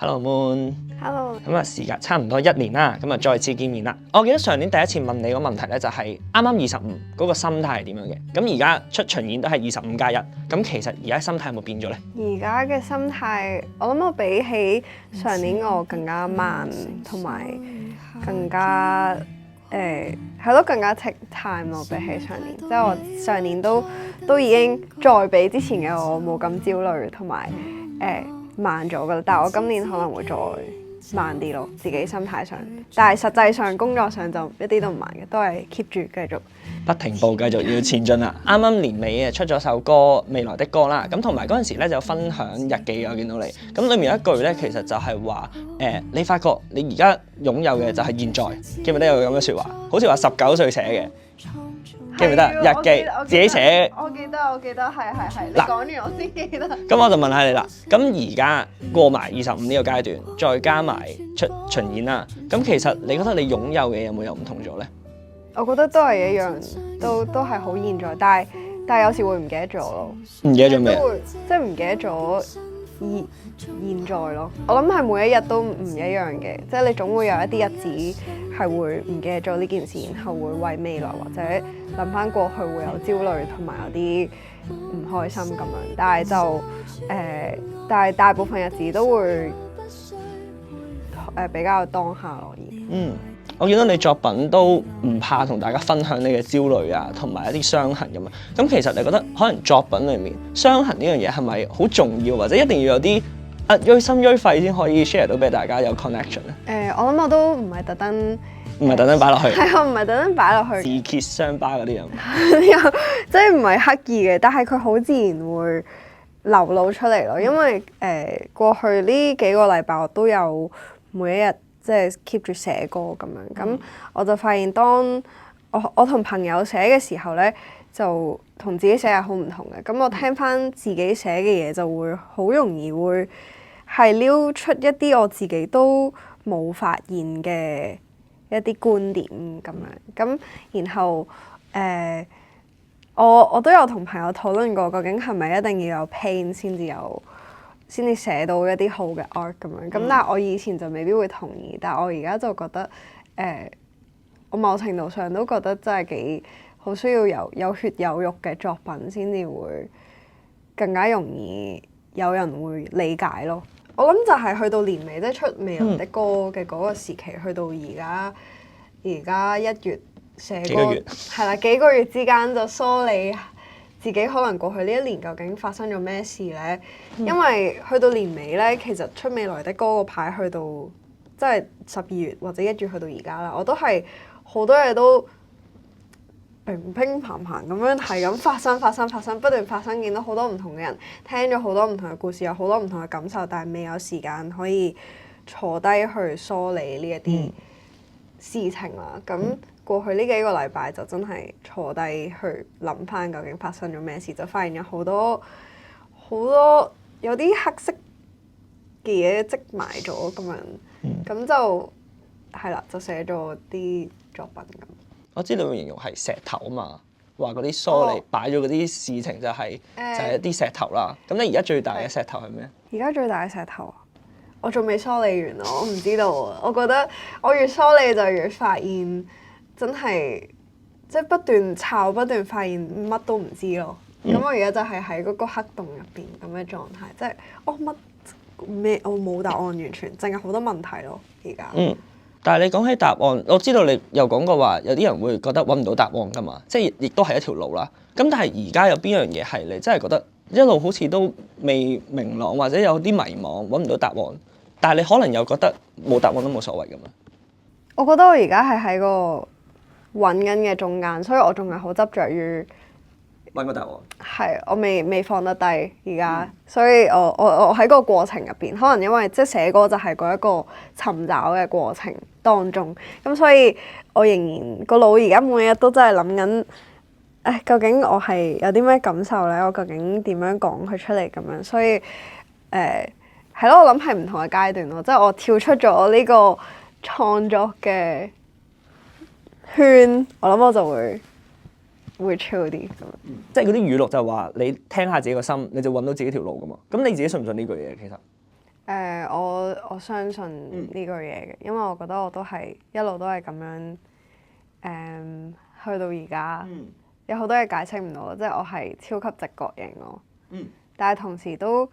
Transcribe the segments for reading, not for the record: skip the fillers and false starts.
Hello Moon。Hello。咁啊，時間差唔多1年啦，咁啊再次見面啦。我記得上年第一次問你個問題咧，就係啱啱25嗰個心態係點樣嘅？咁而家出巡演都係25+1，咁其實而家心態有冇變咗咧？而家嘅心態，我諗我比起上年我更加慢，同埋更加係咯，更加 take time 咯，比起上年。即係我上年都已經再比之前嘅我冇咁焦慮，同埋慢咗噶啦。但係我今年可能會再慢啲咯，自己心態上，但係實際上工作上就一啲都唔慢嘅，都係 keep 住繼續不停步，繼續要前進啦。啱啱年尾啊出咗首歌《未來的歌》啦，咁同埋嗰陣時咧就分享日記，我見到你，咁裡面有一句咧，其實就係話你發覺你而家擁有嘅就係現在，記唔記得有咁嘅説話？好似話19歲寫嘅。記唔記得日記自己寫？我記得，係。你講完我先記得。咁我就問下你啦。咁而家過埋25呢個階段，再加埋出巡演啦。咁其實你覺得你擁有嘅有冇唔同咗咧？我覺得都係一樣，都係好現在，但係有時會唔記得咗咯。唔記得咗咩？即係唔記得咗現在咯。我諗係每一日都唔一樣嘅，即係你總會有一啲日子係會唔記得咗呢件事，然後會為未來或者諗翻過去會有焦慮同埋有啲唔開心咁樣。但係大部分日子都會比較當下咯。我見到你作品都唔怕同大家分享你嘅焦慮啊，同埋一啲傷痕咁啊。咁其實你覺得可能作品裡面傷痕呢樣嘢係咪好重要，或者一定要有啲錐心錐肺先可以 share 到俾大家有 connection 咧？我諗我都唔係特登，唔係特登擺落去，係我唔係特登擺落去，自揭傷疤嗰啲人，即係唔係刻意嘅，但係佢好自然會流露出嚟咯。因為過去呢幾個禮拜我都有每一日即係 keep 住寫歌咁樣，咁我就發現當我同朋友寫嘅時候咧，就同自己寫係好唔同嘅。咁我聽翻自己寫嘅嘢，就會好容易會係撩出一啲我自己都冇發現嘅一啲觀點咁樣。咁然後我都有同朋友討論過，究竟係咪一定要有 pain 先至寫到一啲好嘅 art 咁樣，咁但係我以前就未必會同意，但係我而家就覺得我某程度上都覺得真係幾好需要有血有肉嘅作品先至會更加容易有人會理解咯。我諗就係去到年尾即係出未來的歌嘅嗰個時期，去到而家1月寫歌係啦，幾個月之間就梳理自己可能過去呢一年究竟發生咗咩事咧？因為去到年尾咧，其實出未來的歌個排去到即係12月或者1月去到而家啦，我都係好多嘢都乒乒乓乓咁樣係咁發生，不斷發生，見到好多唔同嘅人，聽咗好多唔同嘅故事，有好多唔同嘅感受，但係未有時間可以坐低去梳理呢一啲事情啦。咁過去呢幾個禮拜就真係坐低去諗翻究竟發生咗咩事，就發現有好多有啲黑色嘅嘢積埋咗咁樣，咁就係啦，就寫咗啲作品咁。我知道你會形容係石頭啊嘛，話嗰啲梳理擺咗嗰啲事情就係一啲石頭啦。咁你而家最大嘅石頭係咩？而家最大嘅石頭，我仲未梳理完咯，我唔知道啊。我覺得我越梳理就越發現。真係即係不斷抄，不斷發現乜都唔知咯。咁我而家就係喺嗰個黑洞入邊咁嘅狀態，即係我冇答案，完全淨係好多問題咯。而家但係你講起答案，我知道你又講過話，有啲人會覺得揾唔到答案㗎嘛，即係亦都係一條路啦。咁但係而家有邊樣嘢係你真係覺得一路好似都未明朗，或者有啲迷茫，揾唔到答案，但係你可能又覺得冇答案都冇所謂㗎嘛？我覺得我而家係喺個揾緊嘅中間，所以我仲係好執着於揾個答案。係，我未放得低而家，所以我喺個過程入邊，可能因為即係寫歌就係嗰一個尋找嘅過程當中，咁所以我仍然個腦而家每日都真係諗緊，究竟我係有啲咩感受咧？我究竟點樣講佢出嚟咁樣？所以係咯，我諗係唔同嘅階段咯，即係我跳出咗呢個創作嘅圈，我諗我就會 chill 啲咁。即係嗰啲語錄就話你聽下自己個心，你就揾到自己條路噶嘛。咁你自己信唔信呢句嘢？其實我相信呢句嘢嘅，因為我覺得我都係一路都係咁樣去到而家，有好多嘢解釋唔到，即係我係超級直覺型咯。但係同時都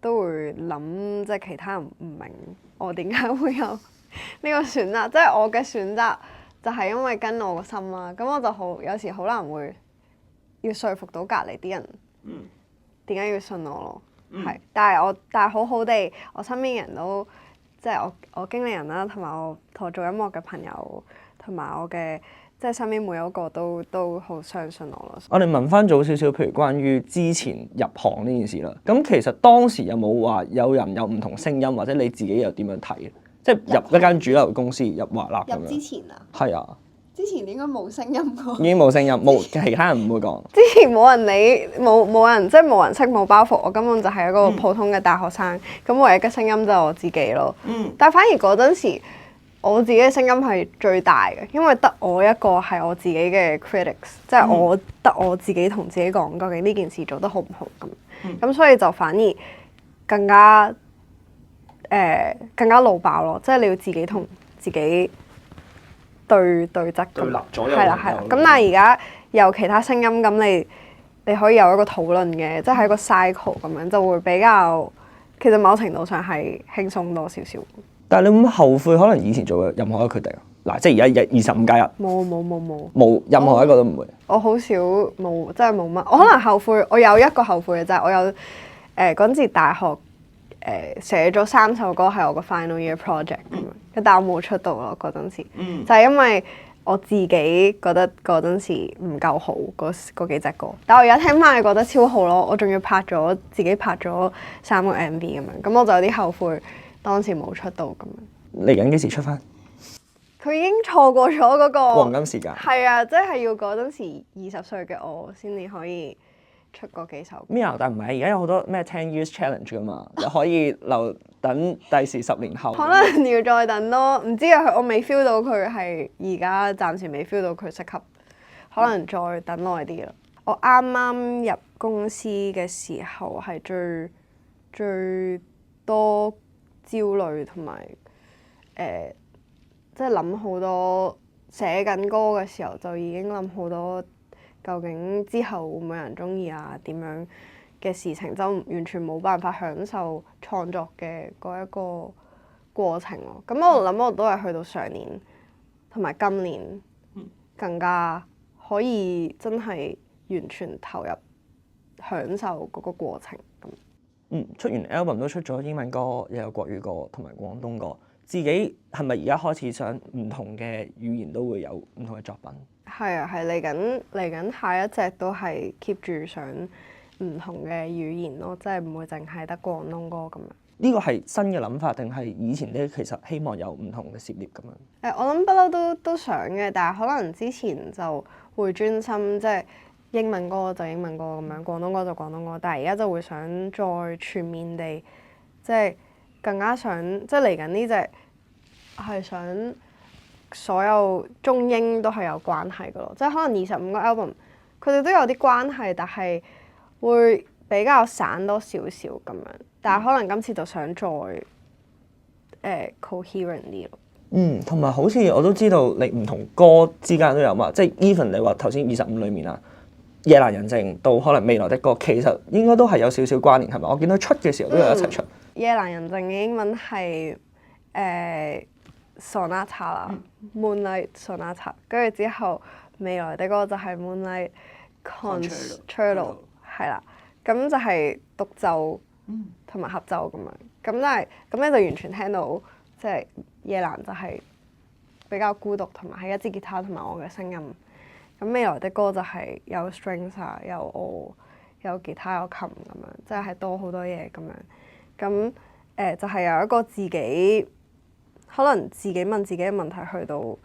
都會諗，即係其他人唔明我點解會有呢個選擇，即係我嘅選擇就係因為跟我個心啦。咁我就有時好難會要說服到隔離啲人點解要信我咯。係，但係好好地，我身邊人都即係我經理人啦，同埋我同我做音樂嘅朋友，同埋我嘅即係身邊每一個都好相信我咯。我哋問翻早少少，譬如關於之前入行呢件事啦，咁其實當時有冇話有人有唔同聲音，或者你自己又點樣睇？即係入一間主流公司入華納咁樣。入之前啊？係啊。之前應該冇聲音過。已經冇聲音，冇其他人唔會講。之前冇人理，冇人即係冇人識，冇包袱。我根本就係一個普通嘅大學生，咁唯一嘅聲音就係我自己咯。但係反而嗰陣時，我自己嘅聲音係最大嘅，因為得我一個係我自己嘅 critics，即係得我自己同自己講究竟呢件事做得好唔好咁。咁所以就反而更加怒爆咯，即係你要自己同自己對質咁。對立咗。係啦。咁但係而家有其他聲音，咁你可以有一個討論嘅，即係一個 cycle 咁樣，就會比較其實某程度上係輕鬆多少少。但係你會唔會後悔可能以前做嘅任何一個決定啊？嗱，即係而家25+1。冇任何一個都唔會。我好少冇，真係冇乜。我可能後悔，我有一個後悔嘅就係我有嗰陣時大學寫咗3首歌係我個 final year project 咁樣，但我冇出到咯嗰陣時。就係因為我自己覺得嗰陣時唔夠好嗰幾隻歌，但我而家聽翻係覺得超好咯。我仲要自己拍咗3個 MV 咁樣，咁我就有啲後悔當時冇出到咁樣。嚟緊幾時出翻？佢已經錯過咗嗰個黃金時間。係啊，即係要嗰陣時20歲嘅我先至可以出嗰幾首歌。咩啊？但唔係，而家有好多咩10 years challenge 噶嘛，就可以留等第時10年後。可能要再等咯，唔知啊，我未 feel 到佢係而家暫時未 feel 到佢適合，可能再等耐啲咯。我啱啱入公司嘅時候係最多焦慮同埋即係諗好多，寫緊歌嘅時候就已經諗好多，究竟之後會唔會有人中意啊？點樣嘅事情就完全冇辦法享受創作嘅嗰一個過程咯。咁我諗我都係去到上年同埋今年更加可以真係完全投入享受嗰個過程咁。出完 album 都出咗英文歌，又有國語歌同埋廣東歌。自己係咪而家開始想唔同嘅語言都會有唔同嘅作品？係啊，係嚟緊下一隻都係 keep 住想唔同嘅語言咯，即係唔會淨係得廣東歌咁樣。呢個係新嘅諗法定係以前咧其實希望有唔同嘅涉獵咁樣？我諗不嬲都想嘅，但係可能之前就會專心即係英文歌就英文歌咁樣，廣東歌就廣東歌，但係而家就會想再全面地即係。更加想即係嚟緊呢隻係想所有中英都係有關係嘅咯，即係可能25個 album 佢哋都有啲關係，但係會比較散多少少咁樣。但係可能今次就想再coherent 啲咯。同埋好似我都知道你唔同歌之間都有嘛，即係 even 你話頭先25裏面啊，夜闌人靜到可能未來的歌，其實應該都係有少少關聯係咪？我見到出嘅時候都有一齊出。夜闌人靜嘅英文係Sonata 啦，Moonlight Sonata， 跟住之後未來的歌就係 Moonlight Concerto， 係啦，咁就係獨奏同埋合奏咁樣，咁但係咁咧就完全聽到即係夜闌就係比較孤獨，同埋係一支吉他同埋我嘅聲音。咁未來的歌就係有 strings 啊，有我，有吉他有琴咁樣，即係多好多嘢咁樣。咁就係有一個自己可能自己問自己嘅問題，去到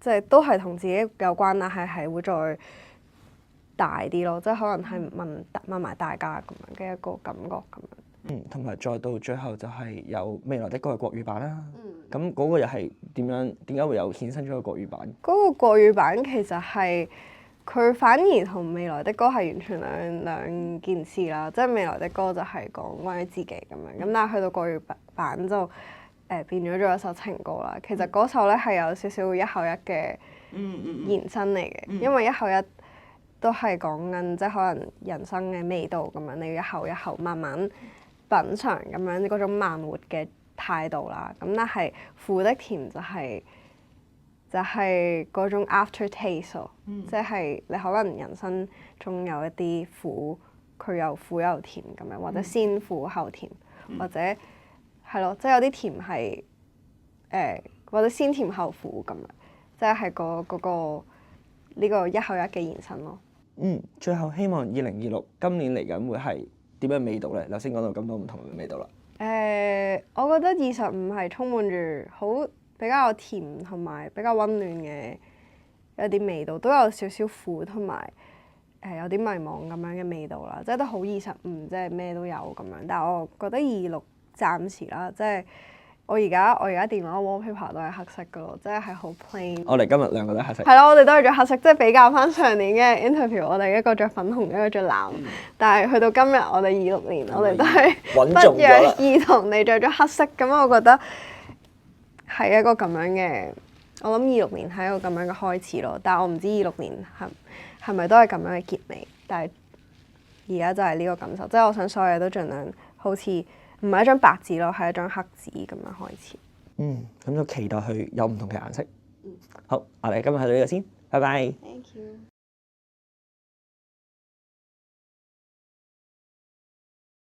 即係都係同自己有關，但係會再大啲咯，即係可能係問埋大家咁樣嘅一個感覺咁樣。同埋再到最後就係有未來的歌嘅國語版啦。咁嗰個又係點解會有衍生咗個國語版？嗰個國語版其實係佢反而同未來的歌係完全兩件事啦，即係未來的歌就係講關於自己咁樣，咁但係去到國語版就變咗一首情歌啦。其實嗰首咧係有少少一後一嘅延伸嚟嘅，因為一後一都係講緊即係可能人生嘅味道咁樣，你要一後一後慢慢品嚐咁樣嗰種慢活嘅態度啦。咁但係苦的甜就係嗰種 after taste 咯，即係你可能人生中有一啲苦，佢又苦又甜咁樣，或者先苦後甜，或者係咯，即係有啲甜係或者先甜後苦咁樣，即係嗰個呢個一後一嘅延伸咯。最後希望2026今年嚟緊會係點樣味道咧？頭先講到咁多唔同嘅味道啦。我覺得25係充滿住好比較甜同埋比較溫暖嘅一啲味道，都有少少苦同埋有啲迷茫咁樣嘅味道啦，即係都好25，即係咩都有咁樣。但係我覺得26暫時啦，即係我而家電話 wallpaper 都係黑色噶咯，即係好 plain。我哋今日兩個都係黑色。係咯，我哋都係着黑色，即係比較翻上年嘅 interview，我哋一個着粉紅，一個着藍。但係去到今日，我哋26年，我哋都係不約而同地着咗黑色。咁我覺得係一個咁樣嘅，我諗26年係一個咁樣嘅開始咯。但係我唔知26年係咪都係咁樣嘅結尾。但係而家就係呢個感受，即係我想所有嘢都盡量好似唔係一張白紙咯，係一張黑紙咁樣開始。咁就期待佢有唔同嘅顏色。好，我哋今日去到呢度先，拜拜。Thank you.